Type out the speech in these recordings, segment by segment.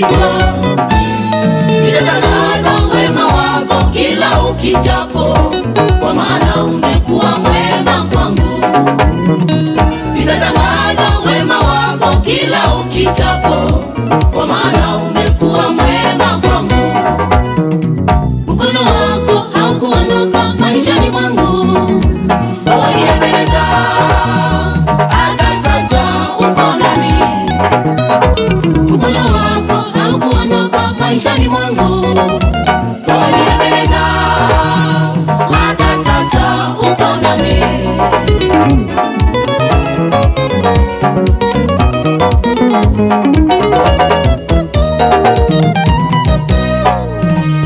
hakika nitatangaza wema wako kila ukijapo, kwa maana umekuwa mwema kwangu. Nitatangaza wema wako kila ukijapo, kwa maana umekuwa mwema kwangu. Mkono wako haukuondoka maishani mwangu, waniendeleza hata sasa uko nami. Mkono wako haukuondoka maishani mwangu, waniendeleza hata sasa uko nami.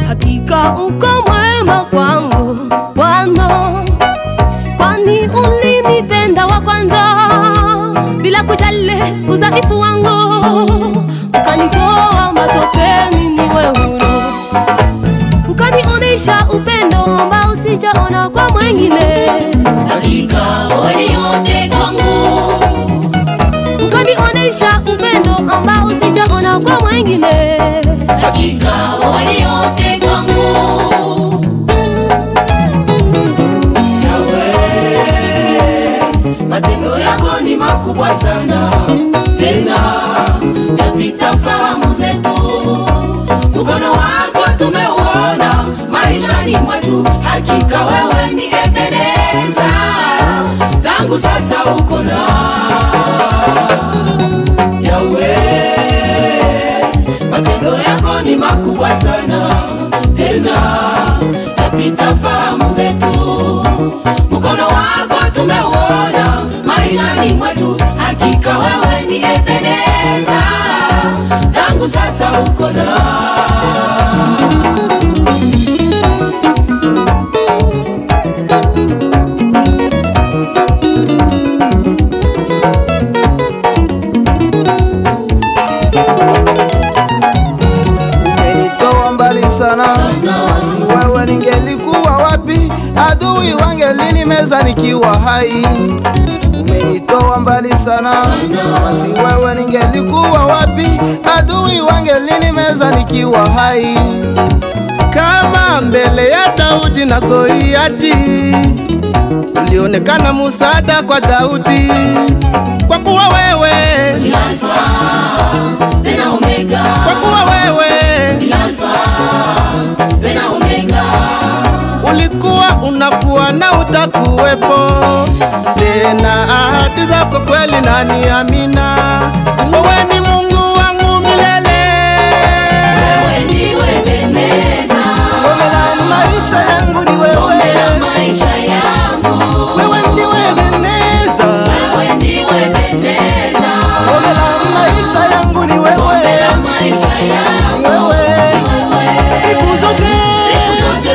Hakika uko mwema kwangu Bwana, kwani ulinipenda wa kwanza bila kujali udhaifu wangu, ukanitoa matopeni niwe huru, ukanionesha upendo ambao sijaona kwa mwingine. Hakika wewe ni yote kwangu, ukanionesha upendo ambao sijaona kwa mwingine. hakika wewe ni yote kwangu. Yawe, matendo yako ni makubwa sana, tena yapita fahamu zetu. Mkono wako tumeuona maishani mwetu, hakika wewe ni Ebeneza, tangu sasa uko na Yawe, matendo yako ni makubwa sana, tena yapita fahamu zetu. Mkono wako tumeuona maishani mwetu, hakika wewe ni Ebeneza, tangu sasa uko na sana. Basi wewe ningelikuwa wapi? Adui wangelinimeza nikiwa hai. Umenitoa mbali sana. Basi wewe ningelikuwa wapi? Adui wangelinimeza nikiwa hai. Kama mbele ya Daudi na Goliati, ulionekana msaada kwa Daudi, kwa kuwa wewe ni Alfa tena Omega, kwa kuwa wewe ni Alfa tena Omega. Ulikuwa unakuwa na utakuwepo tena, ahadi zako kweli na ni amina. Wewe ni Mungu wangu milele, Wewe ndiwe Ebeneza, ngome la maisha yangu ni wewe, ngome la maisha yangu. wewe ndiwe Ebeneza, Wewe ndiwe Ebeneza, ngome la maisha yangu ni wewe, ngome la maisha yangu. wewe siku zote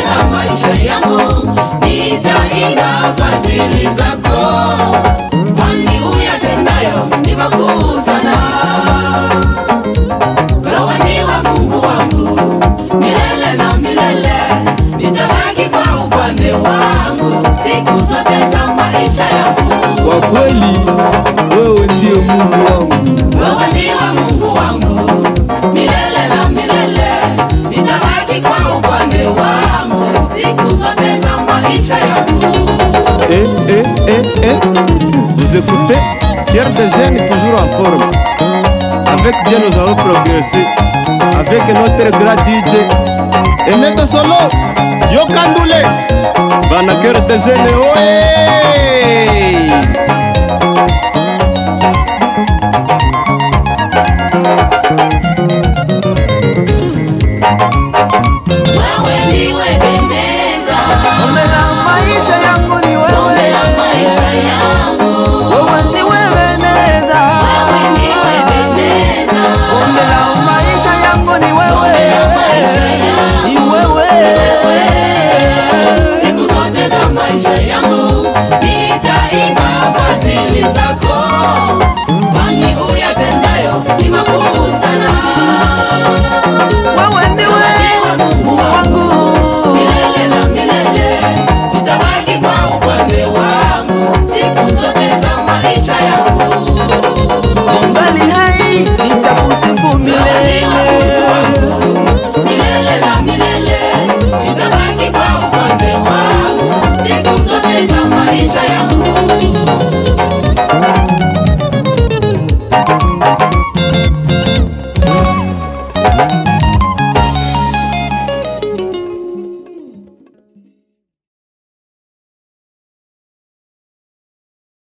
za maisha yangu nitaimba fadhili zako, kwani uyatendayo ni makuu sana. Wewe ndiwe Mungu wangu milele na milele, nitabaki kwa upande wangu siku zote za maisha yangu. kwa kweli wewe ndiye Mungu wangu. Wewe ndiwe Mungu wangu milele na milele, nitabaki kwa upande wangu siku zote za maisha yangu. Vous écoutez Pierre Degène, toujours en forme. Avec Dieu nous allons progresser. Avec notre grand DJ Emeto Solo Yokandule Banakere Degène, oye. Wewe ndiwe Ebeneza, Ngome la maisha yangu ni ngome wewe, la maisha yangu. wewe ndiwe Ebeneza, Wewe ndiwe Ebeneza, ngome la maisha yangu ni ngome wewe, la maisha yangu. ni wewe. Siku zote za maisha yangu nitaimba fadhili zako, kwani uyatendayo ni makuu sana. Wewe ndiwe Mungu wangu Milele na milele, nitabaki kwa upande wangu siku zote za maisha yangu. ningali nitakusifu milele. maisha ya